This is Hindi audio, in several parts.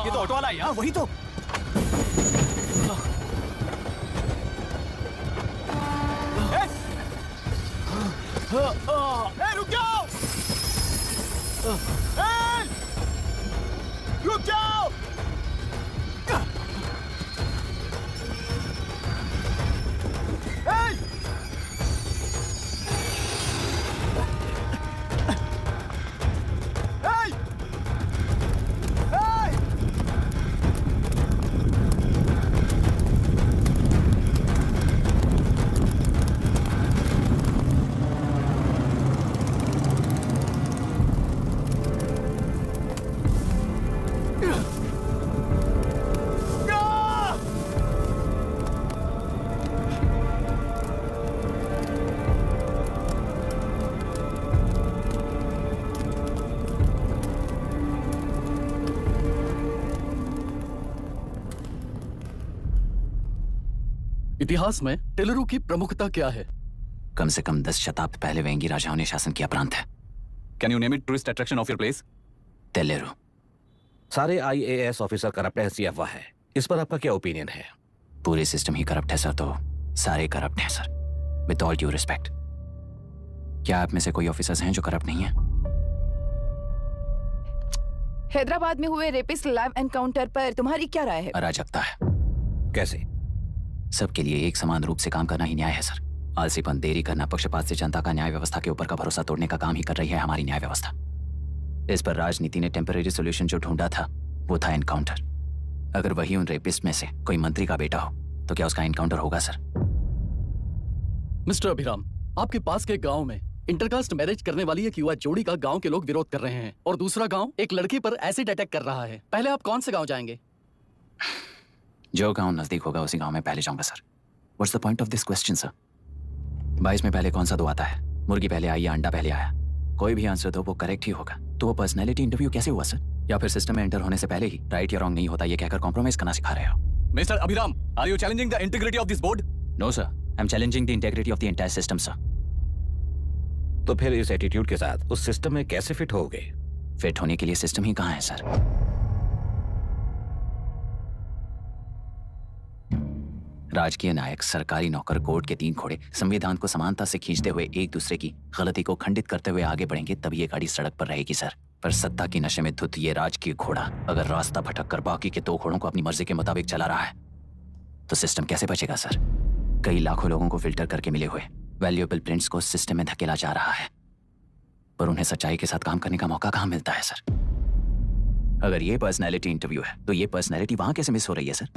ये तो ऑटो वाला है यार। वही तो। रुक जाओ, रुक जाओ। इतिहास में टेलरू की प्रमुखता क्या है? कम से कम 10 शताब्दी पहले वेंगी राजाओं ने शासन किया प्रांत है। Can you name it tourist attraction of your place? टेलरू। सारे IAS ऑफिसर करप्ट है, ऐसी अफवाह है। इस पर आपका क्या ओपिनियन है? पूरे सिस्टम ही करप्ट है सर, तो सारे करप्ट हैं sir. With all due respect, क्या आप में से कोई ऑफिसर्स हैं जो करप्ट नहीं है? हैदराबाद में हुए रेपिस्ट लाइव एनकाउंटर पर तुम्हारी क्या राय है? अराजकता है। कैसे? सबके लिए एक समान रूप से काम करना ही न्याय है सर। आलसीपन, देरी करना, पक्षपात से जनता का न्याय व्यवस्था के ऊपर का भरोसा तोड़ने का काम ही कर रही है हमारी न्याय व्यवस्था। इस पर राजनीति ने टेम्परेरी सोल्यूशन जो ढूंढा था वो था एनकाउंटर। अगर वही उन रेपिस्ट में से कोई मंत्री का बेटा हो तो क्या उसका एनकाउंटर होगा सर? मिस्टर अभिराम, आपके पास के गांव में इंटरकास्ट मैरिज करने वाली एक युवा जोड़ी का गांव के लोग विरोध कर रहे हैं और दूसरा गांव एक लड़की पर एसिड अटैक कर रहा है। पहले आप कौन से गांव जाएंगे? जो गांव नजदीक होगा उसी गांव में पहले जाऊंगा sir. What's the point of this question sir? 22 में पहले कौन सा दो आता है? मुर्गी पहले आई या अंडा पहले आया? कोई भी आंसर दो वो करेक्ट ही होगा। तो वो पर्सनैलिटी इंटरव्यू कैसे हुआ सर? या फिर सिस्टम में एंटर होने से पहले ही राइट या रॉन्ग नहीं होता ये कहकर कॉम्प्रोमाइज करना सिखा रहे हो? Mister Abhiram, are you challenging the integrity of this board? No sir, I am challenging the integrity of the entire system sir. तो फिर इस एटीट्यूड के साथ उस सिस्टम में कैसे फिट होगे? फिट होने के लिए सिस्टम ही कहाँ है सर? राजकीय नायक, सरकारी नौकर, कोर्ट के 3 घोड़े संविधान को समानता से खींचते हुए एक दूसरे की गलती को खंडित करते हुए आगे बढ़ेंगे तभी ये गाड़ी सड़क पर रहेगी सर। पर सत्ता की नशे में धुत ये राजकीय घोड़ा अगर रास्ता भटक कर बाकी के 2 घोड़ों को अपनी मर्जी के मुताबिक चला रहा है तो सिस्टम कैसे बचेगा सर? कई लाखों लोगों को फिल्टर करके मिले हुए वैल्यूएबल प्रिंट्स को सिस्टम में धकेला जा रहा है, पर उन्हें सच्चाई के साथ काम करने का मौका कहाँ मिलता है सर? अगर ये पर्सनैलिटी इंटरव्यू है तो ये पर्सनैलिटी वहां कैसे मिस हो रही है सर?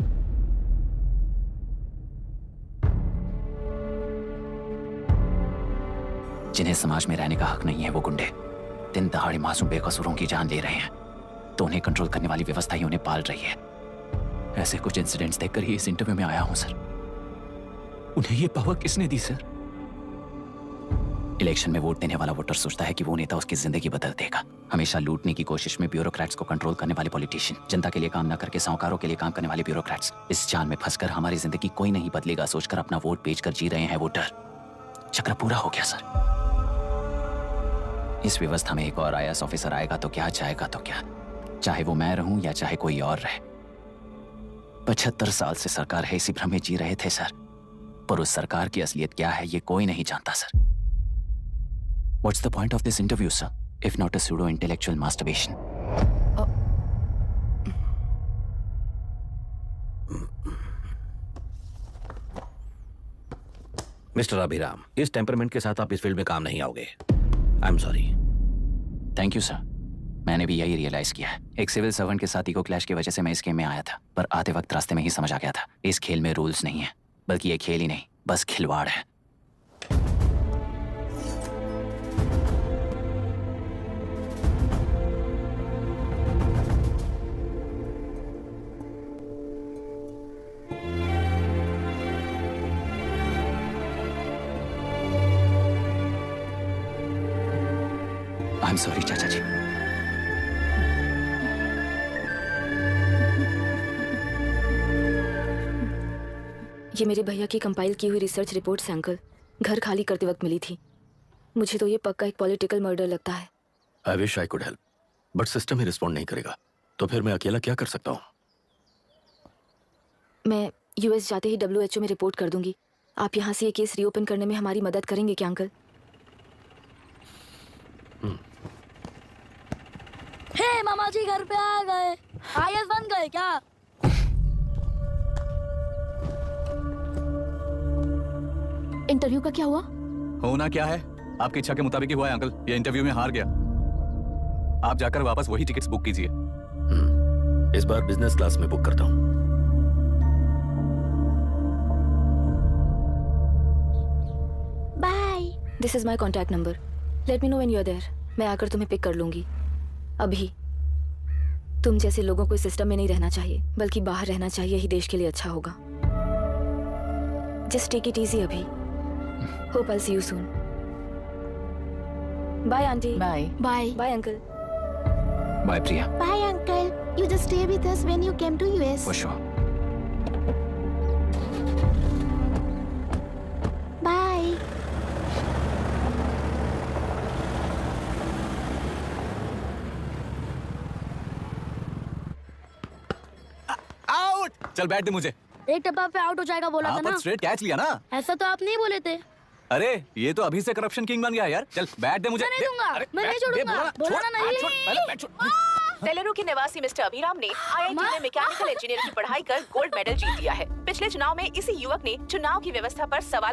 जिन्हें समाज में रहने का हक नहीं है वो गुंडे दिन दहाड़े मासूम बेकसूरों की जान ले रहे हैं, तो उन्हें कंट्रोल करने वाली व्यवस्था ही उन्हें पाल रही है। ऐसे कुछ इंसिडेंट्स देखकर ही इस इंटरव्यू में आया हूं सर। उन्हें ये पावर किसने दी सर? इलेक्शन में वोट देने वाला वोटर सोचता है कि वो नेता उसकी जिंदगी बदल देगा। हमेशा लूटने की कोशिश में ब्यूरोक्रेट्स को कंट्रोल करने वाले पॉलिटिशियन, जनता के लिए काम न करके साहूकारों के लिए काम करने वाले ब्यूरोक्रेट्स, इस जाल में फंसकर हमारी जिंदगी कोई नहीं बदलेगा सोचकर अपना वोट बेचकर जी रहे हैं वोटर। चक्र पूरा हो गया सर। इस व्यवस्था में एक और IAS ऑफिसर आएगा तो क्या, जाएगा तो क्या, चाहे वो मैं रहूं या चाहे कोई और रहे। 75 साल से सरकार है इसी भ्रम में जी रहे थे सर, पर उस सरकार की असलियत क्या है ये कोई नहीं जानता sir. What's the point of this interview, sir, if not a pseudo-intellectual masturbation? Mister Abhiram, इस टेम्परमेंट के साथ आप इस फील्ड में काम नहीं आओगे। I am sorry. Thank you sir, मैंने भी यही रियलाइज किया है। एक सिविल सर्वेंट के साथ ईगो क्लैश की वजह से मैं इस गेम में आया था, पर आते वक्त रास्ते में ही समझ आ गया था इस खेल में रूल्स नहीं है, बल्कि ये खेल ही नहीं बस खिलवाड़ है। आई एम सॉरी चाचा जी। ये मेरे भैया की कंपाइल की हुई रिसर्च रिपोर्ट से अंकल घर खाली करते वक्त मिली थी। मुझे तो ये पक्का एक पॉलिटिकल मर्डर लगता है। I wish I could help, but system he respond नहीं करेगा। तो फिर मैं अकेला क्या कर सकता हूँ? मैं यूएस जाते ही WHO में रिपोर्ट कर दूंगी। आप यहाँ से ये केस रीओपन करने में हमारी मदद करेंगे क्या अंकल? हे मामा जी घर पे आ गए। आईएएस बन गए क्या? इंटरव्यू का क्या हुआ? होना क्या है, आपकी इच्छा के मुताबिक ही हुआ है अंकल। ये इंटरव्यू में हार गया। आप जाकर वापस वही टिकट्स बुक कीजिए। इस बार बिजनेस क्लास में बुक करता हूँ। Bye. This is my contact number. Let me know when you are there. मैं आकर तुम्हें पिक कर लूंगी। अभी तुम जैसे लोगों को इस सिस्टम में नहीं रहना चाहिए, बल्कि बाहर रहना चाहिए, ही देश के लिए अच्छा होगा। जस्ट टेक इट इजी अभी। Hope I see you soon. Bye aunty. Bye. Bye. Bye uncle. Bye Priya. Bye uncle. You just stay with us when you came to US. For sure. Bye. Out. चल बैठ दे मुझे। एक टप्पा पे आउट हो जाएगा बोला था हाँ, ना। पर स्ट्रेट कैच लिया ना। ऐसा तो आप नहीं बोले थे। अरे ये तो अभी से करप्शन किंग बन गया यार। चल बैठ दे मुझे। मैं नहीं दूंगा। अरे, मैं नहीं बैठ, छोड़ूंगा। बोला बोला छोड़, ना नहीं। छोड़, पहले बैठ, छोड़। तेलुरु के निवासी मिस्टर अभिराम ने IIT में मैकेनिकल इंजीनियरिंग की पढ़ाई कर गोल्ड मेडल जीत लिया है। पिछले चुनाव में इसी युवक ने चुनाव की व्यवस्था पर सवाल